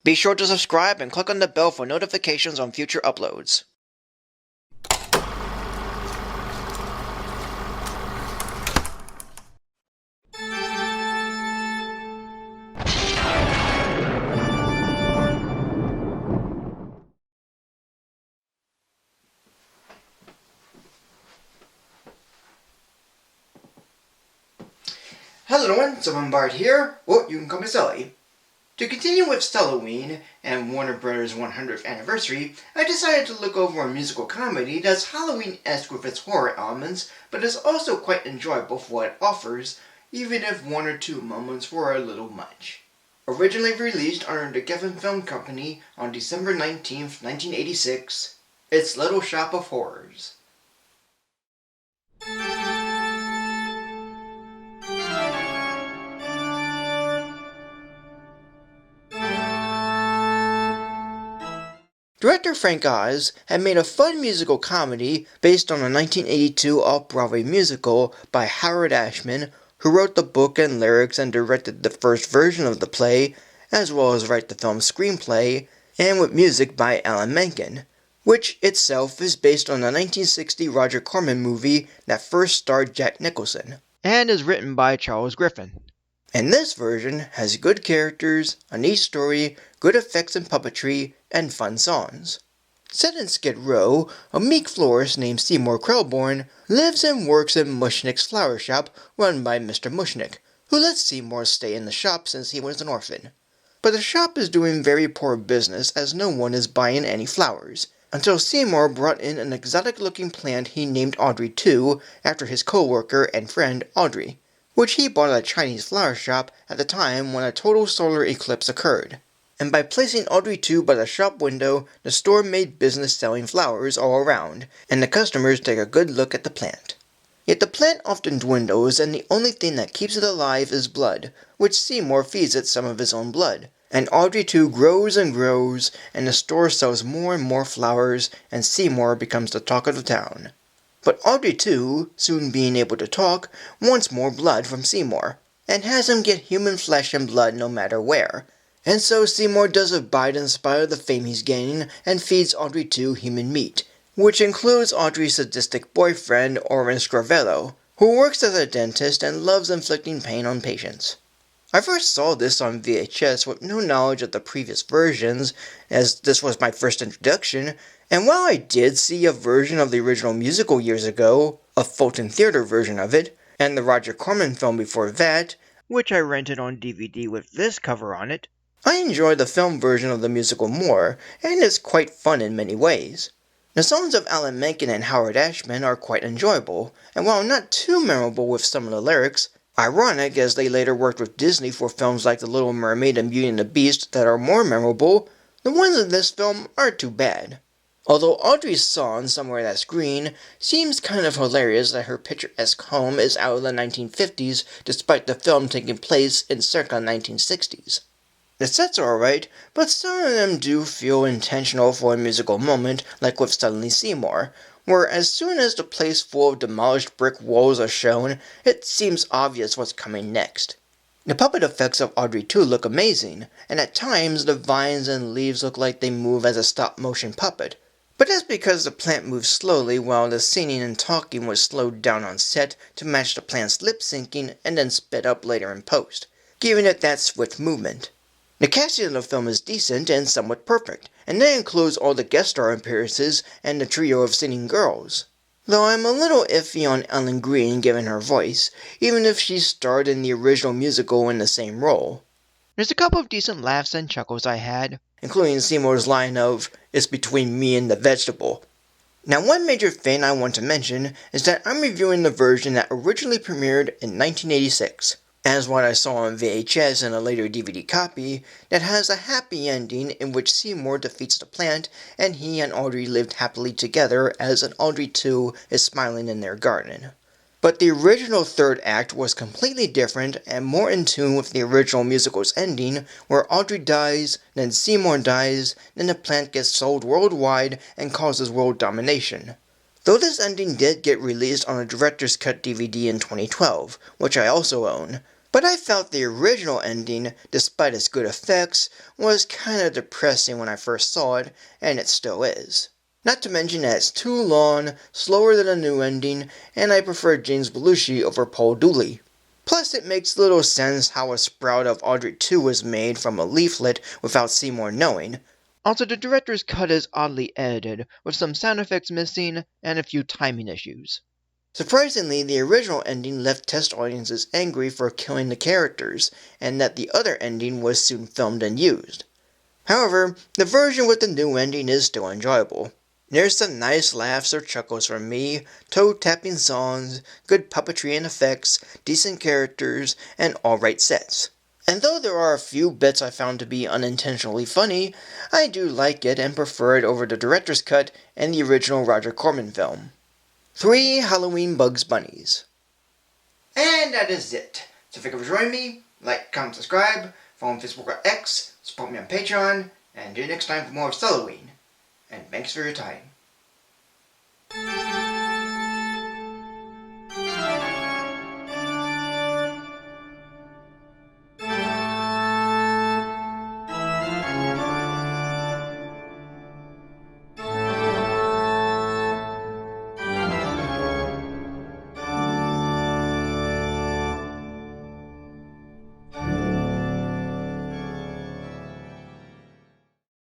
Be sure to subscribe and click on the bell for notifications on future uploads. Hello everyone, Sulli-Ween here, or you can call me Sully. To continue with Sulli-Ween and Warner Bros. 100th anniversary, I decided to look over a musical comedy that's Halloween-esque with its horror elements, but is also quite enjoyable for what it offers, even if one or two moments were a little much. Originally released under the Geffen Film Company on December 19th, 1986, it's Little Shop of Horrors. Director Frank Oz had made a fun musical comedy based on a 1982 off-Broadway musical by Howard Ashman, who wrote the book and lyrics and directed the first version of the play, as well as write the film's screenplay, and with music by Alan Menken, which itself is based on the 1960 Roger Corman movie that first starred Jack Nicholson, and is written by Charles Griffin. And this version has good characters, a neat story, good effects and puppetry, and fun songs. Set in Skid Row, a meek florist named Seymour Krelborn lives and works in Mushnick's flower shop run by Mr. Mushnick, who lets Seymour stay in the shop since he was an orphan. But the shop is doing very poor business as no one is buying any flowers, until Seymour brought in an exotic-looking plant he named Audrey II after his co-worker and friend Audrey, which he bought at a Chinese flower shop at the time when a total solar eclipse occurred. And by placing Audrey II by the shop window, the store made business selling flowers all around, and the customers take a good look at the plant. Yet the plant often dwindles, and the only thing that keeps it alive is blood, which Seymour feeds it some of his own blood. And Audrey II grows and grows, and the store sells more and more flowers, and Seymour becomes the talk of the town. But Audrey II, soon being able to talk, wants more blood from Seymour, and has him get human flesh and blood no matter where. And so Seymour does abide in spite of the fame he's gaining and feeds Audrey II human meat, which includes Audrey's sadistic boyfriend, Oren Scrivello, who works as a dentist and loves inflicting pain on patients. I first saw this on VHS with no knowledge of the previous versions, as this was my first introduction, and while I did see a version of the original musical years ago, a Fulton Theater version of it, and the Roger Corman film before that, which I rented on DVD with this cover on it, I enjoy the film version of the musical more, and it's quite fun in many ways. The songs of Alan Menken and Howard Ashman are quite enjoyable, and while not too memorable with some of the lyrics, ironic as they later worked with Disney for films like The Little Mermaid and Beauty and the Beast that are more memorable, the ones in this film aren't too bad. Although Audrey's song, Somewhere That's Green, seems kind of hilarious that her picturesque home is out of the 1950s despite the film taking place in circa 1960s. The sets are alright, but some of them do feel intentional for a musical moment, like with Suddenly Seymour, where as soon as the place full of demolished brick walls are shown, it seems obvious what's coming next. The puppet effects of Audrey II look amazing, and at times the vines and leaves look like they move as a stop-motion puppet, but that's because the plant moves slowly while the singing and talking was slowed down on set to match the plant's lip-syncing and then sped up later in post, giving it that swift movement. The casting of the film is decent and somewhat perfect, and that includes all the guest star appearances and the trio of singing girls. Though I'm a little iffy on Ellen Greene given her voice, even if she starred in the original musical in the same role. There's a couple of decent laughs and chuckles I had, including Seymour's line of, "It's between me and the vegetable." Now one major thing I want to mention is that I'm reviewing the version that originally premiered in 1986. As what I saw on VHS and a later DVD copy, that has a happy ending in which Seymour defeats the plant and he and Audrey lived happily together as an Audrey II is smiling in their garden. But the original third act was completely different and more in tune with the original musical's ending, where Audrey dies, then Seymour dies, then the plant gets sold worldwide and causes world domination. Though this ending did get released on a director's cut DVD in 2012, which I also own, But I felt the original ending, despite its good effects, was kinda depressing when I first saw it, and it still is. Not to mention that it's too long, slower than the new ending, and I prefer James Belushi over Paul Dooley. Plus, it makes little sense how a sprout of Audrey 2 was made from a leaflet without Seymour knowing. Also, the director's cut is oddly edited, with some sound effects missing and a few timing issues. Surprisingly, the original ending left test audiences angry for killing the characters, and that the other ending was soon filmed and used. However, the version with the new ending is still enjoyable. There's some nice laughs or chuckles from me, toe-tapping songs, good puppetry and effects, decent characters, and alright sets. And though there are a few bits I found to be unintentionally funny, I do like it and prefer it over the director's cut and the original Roger Corman film. 3 Halloween Bugs Bunnies. And that is it. So thank you for joining me. Like, comment, subscribe, follow me on Facebook or X, support me on Patreon, and do next time for more of Sulli-Ween. And thanks for your time.